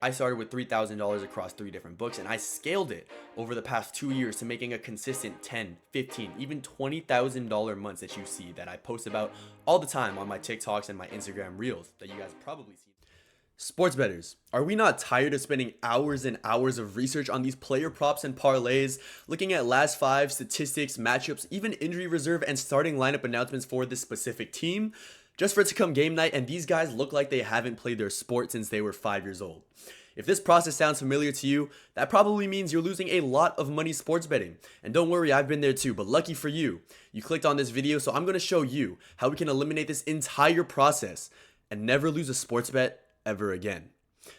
I started with $3,000 across 3 different books, and I scaled it over the past 2 years to making a consistent 10, 15, even $20,000 months that you see that I post about all the time on my TikToks and my Instagram Reels that you guys probably see. Sports bettors, are we not tired of spending hours and hours of research on these player props and parlays, looking at last five, statistics, matchups, even injury reserve and starting lineup announcements for this specific team, just for it to come game night and these guys look like they haven't played their sport since they were 5 years old? If this process sounds familiar to you, that probably means you're losing a lot of money sports betting. And don't worry, I've been there too, but lucky for you, you clicked on this video, so I'm going to show you how we can eliminate this entire process and never lose a sports bet ever again.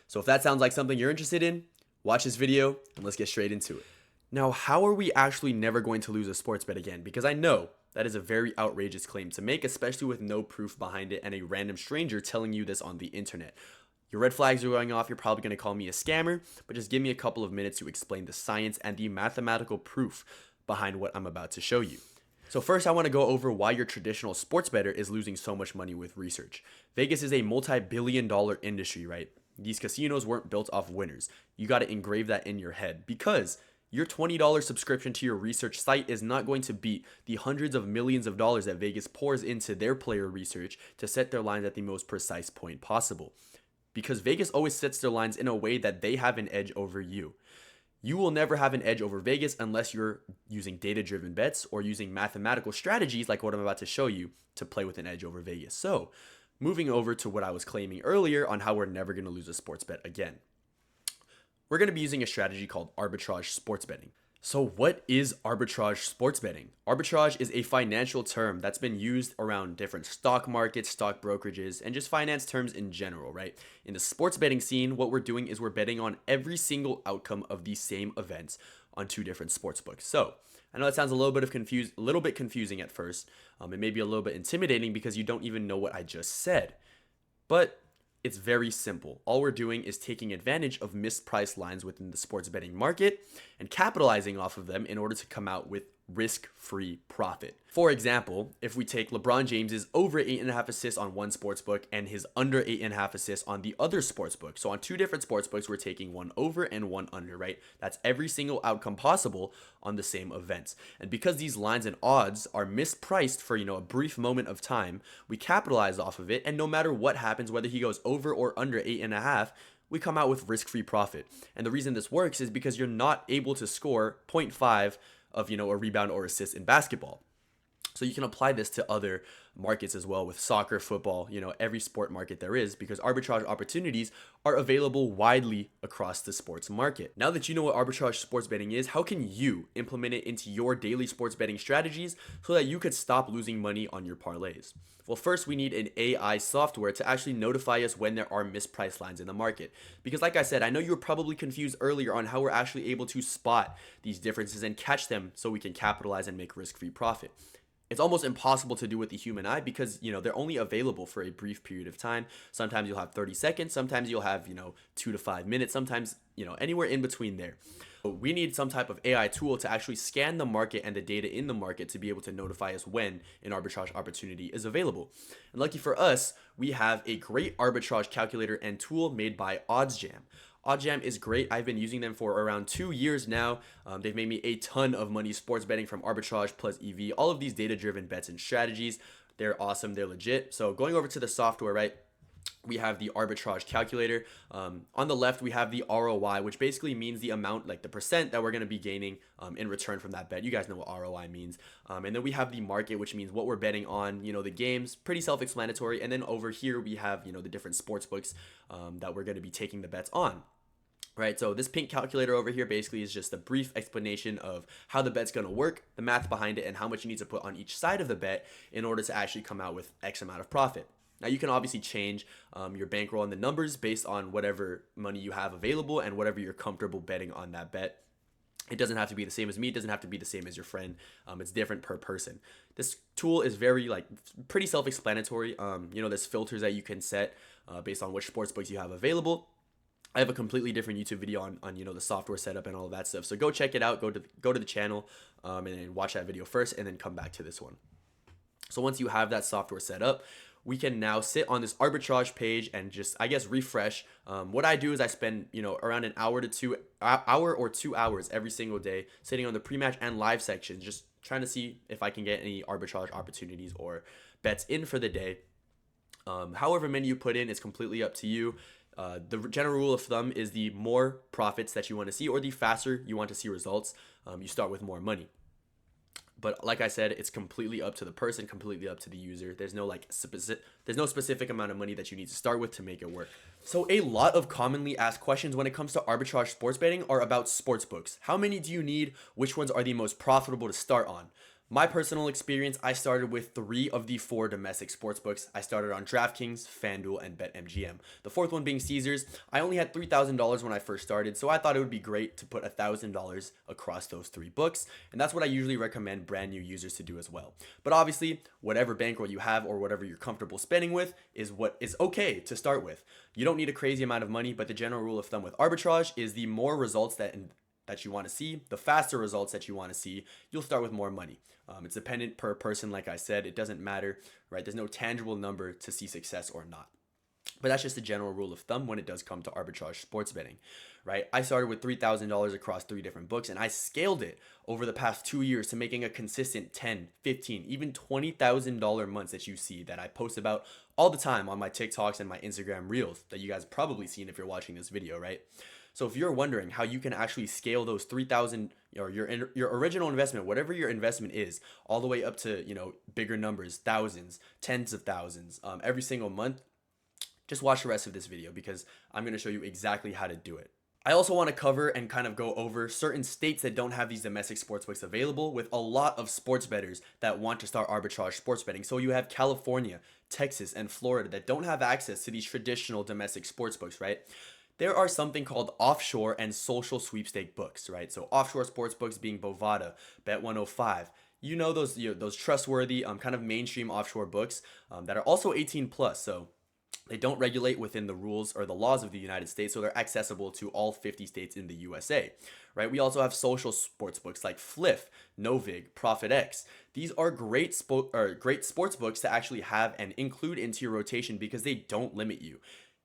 So if that sounds like something you're interested in, watch this video and let's get straight into it. Now, how are we actually never going to lose a sports bet again? Because I know that is a very outrageous claim to make, especially with no proof behind it and a random stranger telling you this on the internet. Your red flags are going off, you're probably going to call me a scammer, but just give me a couple of minutes to explain the science and the mathematical proof behind what I'm about to show you. So first, I want to go over why your traditional sports bettor is losing so much money with research. Vegas is a multi-billion-dollar industry, right? These casinos weren't built off winners. You got to engrave that in your head because your $20 subscription to your research site is not going to beat the hundreds of millions of dollars that Vegas pours into their player research to set their lines at the most precise point possible. Because Vegas always sets their lines in a way that they have an edge over you. You will never have an edge over Vegas unless you're using data-driven bets or using mathematical strategies like what I'm about to show you to play with an edge over Vegas. So, moving over to what I was claiming earlier on how we're never going to lose a sports bet again. We're going to be using a strategy called arbitrage sports betting. So what is arbitrage sports betting? Arbitrage is a financial term that's been used around different stock markets, stock brokerages, and just finance terms in general, right? In the sports betting scene, what we're doing is we're betting on every single outcome of these same events on 2 different sports books. So I know that sounds a little bit confusing at first. It may be a little bit intimidating because you don't even know what I just said. But it's very simple. All we're doing is taking advantage of mispriced lines within the sports betting market and capitalizing off of them in order to come out with risk-free profit. For example, if we take LeBron James's over 8.5 assists on one sportsbook and his under 8.5 assists on the other sportsbook. So on 2 different sportsbooks, we're taking one over and one under, right? That's every single outcome possible on the same events. And because these lines and odds are mispriced for, a brief moment of time, we capitalize off of it. And no matter what happens, whether he goes over or under 8.5, we come out with risk-free profit. And the reason this works is because you're not able to score 0.5 of, a rebound or assist in basketball. So you can apply this to other markets as well with soccer, football, every sport market there is, because arbitrage opportunities are available widely across the sports market. Now that you know what arbitrage sports betting is, how can you implement it into your daily sports betting strategies so that you could stop losing money on your parlays? Well, first we need an AI software to actually notify us when there are mispriced lines in the market. Because like I said, I know you were probably confused earlier on how we're actually able to spot these differences and catch them so we can capitalize and make risk-free profit. It's almost impossible to do with the human eye because, they're only available for a brief period of time. Sometimes you'll have 30 seconds. Sometimes you'll have, 2 to 5 minutes. Sometimes, anywhere in between there. But we need some type of AI tool to actually scan the market and the data in the market to be able to notify us when an arbitrage opportunity is available. And lucky for us, we have a great arbitrage calculator and tool made by OddsJam. OddsJam is great. I've been using them for around 2 years now. They've made me a ton of money sports betting from arbitrage plus EV, all of these data-driven bets and strategies. They're awesome. They're legit. So going over to the software, right? We have the arbitrage calculator. On the left, we have the ROI, which basically means the amount, like the percent that we're going to be gaining in return from that bet. You guys know what ROI means. And then we have the market, which means what we're betting on, the games, pretty self-explanatory. And then over here, we have, the different sports books that we're going to be taking the bets on. Right, so this pink calculator over here basically is just a brief explanation of how the bet's going to work, the math behind it, and how much you need to put on each side of the bet in order to actually come out with X amount of profit. Now, you can obviously change your bankroll and the numbers based on whatever money you have available and whatever you're comfortable betting on that bet. It doesn't have to be the same as me. It doesn't have to be the same as your friend. It's different per person. This tool is very, pretty self-explanatory. There's filters that you can set based on which sportsbooks you have available. I have a completely different YouTube video on the software setup and all of that stuff. So go check it out. Go to the channel and then watch that video first and then come back to this one. So once you have that software set up, we can now sit on this arbitrage page and just, I guess, refresh. What I do is I spend, around an hour or 2 hours every single day sitting on the pre-match and live sections, just trying to see if I can get any arbitrage opportunities or bets in for the day. However many you put in is completely up to you. The general rule of thumb is the more profits that you want to see or the faster you want to see results, you start with more money. But like I said, it's completely up to the person, completely up to the user. There's no specific amount of money that you need to start with to make it work. So a lot of commonly asked questions when it comes to arbitrage sports betting are about sportsbooks. How many do you need? Which ones are the most profitable to start on? My personal experience, I started with 3 of the 4 domestic sportsbooks. I started on DraftKings, FanDuel, and BetMGM. The 4th one being Caesars. I only had $3,000 when I first started, so I thought it would be great to put $1,000 across those 3 books, and that's what I usually recommend brand new users to do as well. But obviously, whatever bankroll you have or whatever you're comfortable spending with is what is okay to start with. You don't need a crazy amount of money, but the general rule of thumb with arbitrage is the more results that you want to see, the faster results that you want to see, you'll start with more money. It's dependent per person, like I said. It doesn't matter, right? There's no tangible number to see success or not. But that's just a general rule of thumb when it does come to arbitrage sports betting, right? I started with $3,000 across 3 different books, and I scaled it over the past 2 years to making a consistent $10, $15, even $20,000 months that you see that I post about all the time on my TikToks and my Instagram Reels that you guys probably seen if you're watching this video, right? So if you're wondering how you can actually scale those 3,000 or your original investment, whatever your investment is, all the way up to, bigger numbers, thousands, tens of thousands, every single month, just watch the rest of this video because I'm going to show you exactly how to do it. I also want to cover and kind of go over certain states that don't have these domestic sportsbooks available, with a lot of sports bettors that want to start arbitrage sports betting. So you have California, Texas, and Florida that don't have access to these traditional domestic sportsbooks, right? There are something called offshore and social sweepstake books, right? So offshore sports books being Bovada, Bet105. Those trustworthy, kind of mainstream offshore books that are also 18 plus. So they don't regulate within the rules or the laws of the United States, so they're accessible to all 50 states in the USA, right? We also have social sports books like Fliff, Novig, ProfitX. These are great sports books to actually have and include into your rotation because they don't limit you.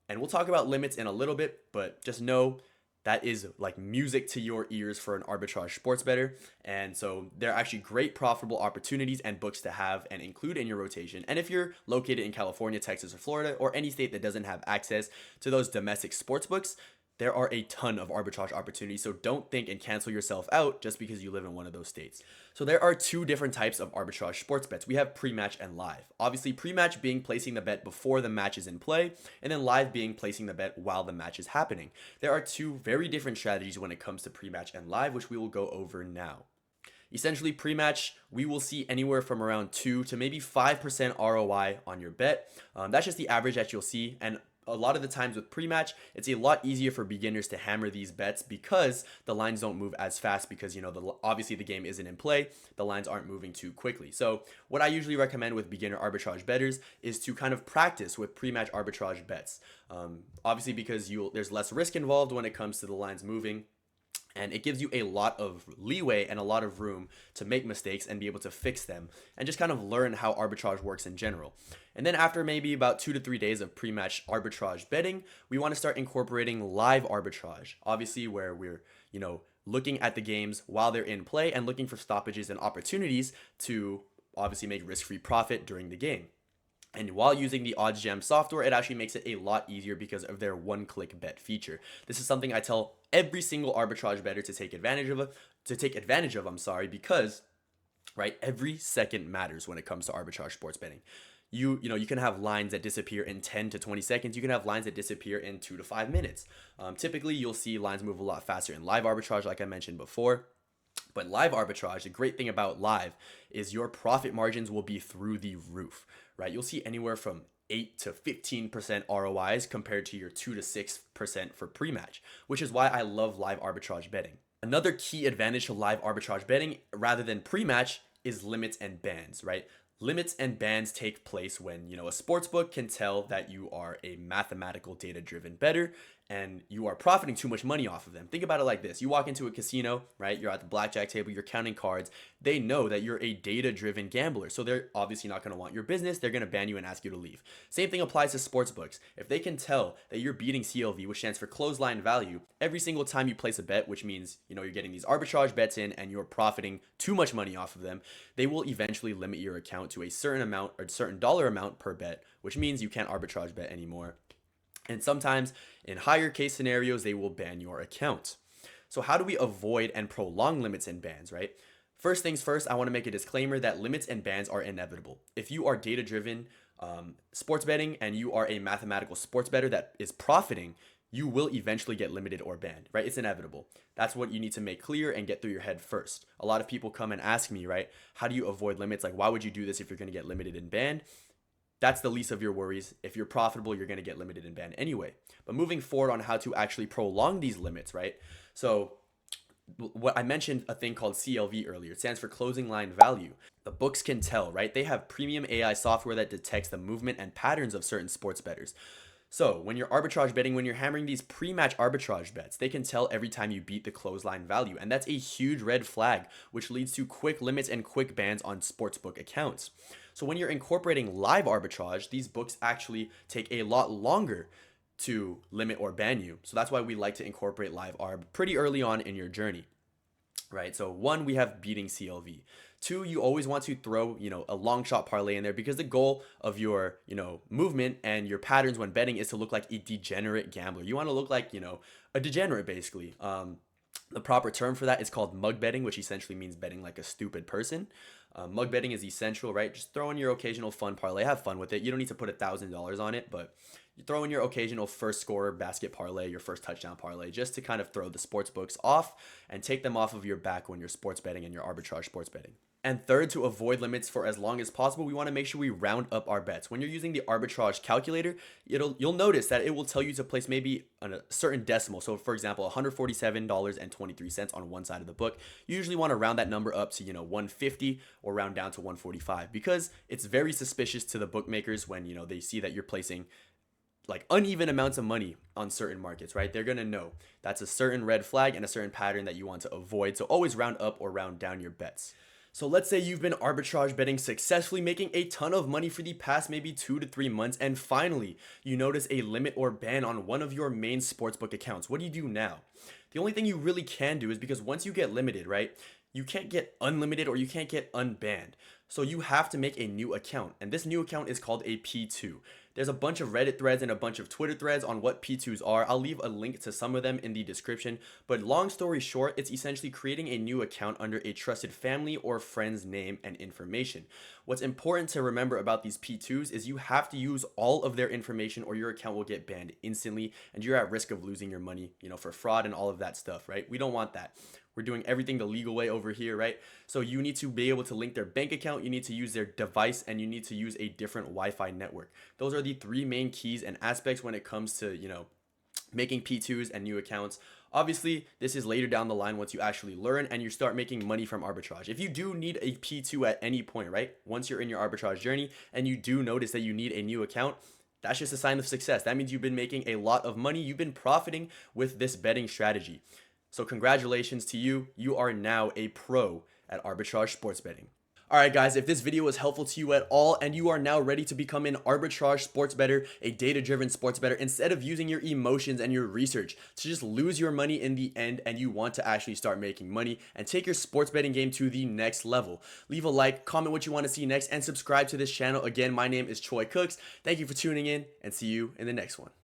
And we'll talk about limits in a little bit, but just know that is like music to your ears for an arbitrage sports bettor. And so they're actually great profitable opportunities and books to have and include in your rotation. And if you're located in California, Texas, or Florida, or any state that doesn't have access to those domestic sports books, there are a ton of arbitrage opportunities, so don't think and cancel yourself out just because you live in one of those states. So there are 2 different types of arbitrage sports bets. We have pre-match and live. Obviously, pre-match being placing the bet before the match is in play, and then live being placing the bet while the match is happening. There are 2 very different strategies when it comes to pre-match and live, which we will go over now. Essentially, pre-match, we will see anywhere from around 2 to maybe 5% ROI on your bet. That's just the average that you'll see, and a lot of the times with pre-match, it's a lot easier for beginners to hammer these bets because the lines don't move as fast because, obviously the game isn't in play. The lines aren't moving too quickly. So what I usually recommend with beginner arbitrage bettors is to kind of practice with pre-match arbitrage bets. Obviously because there's less risk involved when it comes to the lines moving. And it gives you a lot of leeway and a lot of room to make mistakes and be able to fix them and just kind of learn how arbitrage works in general. And then after maybe about 2 to 3 days of pre-match arbitrage betting, we want to start incorporating live arbitrage. Obviously where we're, looking at the games while they're in play and looking for stoppages and opportunities to obviously make risk-free profit during the game. And while using the OddsJam software, it actually makes it a lot easier because of their one-click bet feature. This is something I tell every single arbitrage bettor to take advantage of, because right, every second matters when it comes to arbitrage sports betting. You can have lines that disappear in 10 to 20 seconds. You can have lines that disappear in 2 to 5 minutes. Typically, you'll see lines move a lot faster in live arbitrage, like I mentioned before. But live arbitrage, the great thing about live is your profit margins will be through the roof, right? You'll see anywhere from 8 to 15% ROIs compared to your 2 to 6% for pre-match, which is why I love live arbitrage betting. Another key advantage to live arbitrage betting rather than pre-match is limits and bans, right? Limits and bans take place when, a sportsbook can tell that you are a mathematical data-driven bettor and you are profiting too much money off of them. Think about it like this. You walk into a casino, right? You're at the blackjack table, you're counting cards. They know that you're a data-driven gambler, so they're obviously not going to want your business. They're going to ban you and ask you to leave. Same thing applies to sportsbooks. If they can tell that you're beating CLV, which stands for clothesline value, every single time you place a bet, which means, you know, you're getting these arbitrage bets in and you're profiting too much money off of them, they will eventually limit your account to a certain amount or a certain dollar amount per bet, which means you can't arbitrage bet anymore. And sometimes in higher case scenarios, they will ban your account. So how do we avoid and prolong limits and bans, right? First things first, I want to make a disclaimer that limits and bans are inevitable. If you are data-driven sports betting and you are a mathematical sports bettor that is profiting, you will eventually get limited or banned, right? It's inevitable. That's what you need to make clear and get through your head first. A lot of people come and ask me, right? How do you avoid limits? Like, why would you do this if you're going to get limited and banned? That's the least of your worries. If you're profitable, you're going to get limited and banned anyway. But moving forward on how to actually prolong these limits, right? So what I mentioned a thing called CLV earlier. It stands for closing line value. The books can tell, right? They have premium AI software that detects the movement and patterns of certain sports bettors. So when you're arbitrage betting, when you're hammering these pre-match arbitrage bets, they can tell every time you beat the clothesline value. And that's a huge red flag, which leads to quick limits and quick bans on sportsbook accounts. So when you're incorporating live arbitrage, these books actually take a lot longer to limit or ban you. So that's why we like to incorporate live arb pretty early on in your journey, right? So one, we have beating CLV. Two, you always want to throw, a long shot parlay in there because the goal of your, movement and your patterns when betting is to look like a degenerate gambler. You want to look like, a degenerate basically. The proper term for that is called mug betting, which essentially means betting like a stupid person. Mug betting is essential, right? Just throw in your occasional fun parlay. Have fun with it. You don't need to put $1,000 on it, but you throw in your occasional first scorer basket parlay, your first touchdown parlay, just to kind of throw the sports books off and take them off of your back when you're sports betting and your arbitrage sports betting. And third, to avoid limits for as long as possible, we want to make sure we round up our bets. When you're using the arbitrage calculator, you'll notice that it will tell you to place maybe a certain decimal. So for example, $147.23 on one side of the book. You usually want to round that number up to, 150 or round down to 145 because it's very suspicious to the bookmakers when, they see that you're placing like uneven amounts of money on certain markets, right? They're going to know that's a certain red flag and a certain pattern that you want to avoid. So always round up or round down your bets. So let's say you've been arbitrage betting successfully, making a ton of money for the past maybe 2 to 3 months, and finally you notice a limit or ban on one of your main sportsbook accounts. What do you do now? The only thing you really can do is, because once you get limited, right, you can't get unlimited or you can't get unbanned. So you have to make a new account, and this new account is called a P2. There's a bunch of Reddit threads and a bunch of Twitter threads on what P2s are. I'll leave a link to some of them in the description, but long story short, it's essentially creating a new account under a trusted family or friend's name and information. What's important to remember about these P2s is you have to use all of their information or your account will get banned instantly, and you're at risk of losing your money, for fraud and all of that stuff, right? We don't want that. We're doing everything the legal way over here, right? So you need to be able to link their bank account, you need to use their device, and you need to use a different Wi-Fi network. Those are the three main keys and aspects when it comes to, making P2s and new accounts. Obviously, this is later down the line once you actually learn and you start making money from arbitrage. If you do need a P2 at any point, right? Once you're in your arbitrage journey and you do notice that you need a new account, that's just a sign of success. That means you've been making a lot of money. You've been profiting with this betting strategy. So congratulations to you. You are now a pro at arbitrage sports betting. All right, guys, if this video was helpful to you at all and you are now ready to become an arbitrage sports bettor, a data-driven sports bettor, instead of using your emotions and your research to just lose your money in the end, and you want to actually start making money and take your sports betting game to the next level, leave a like, comment what you want to see next, and subscribe to this channel. Again, my name is Troy Cooks. Thank you for tuning in, and see you in the next one.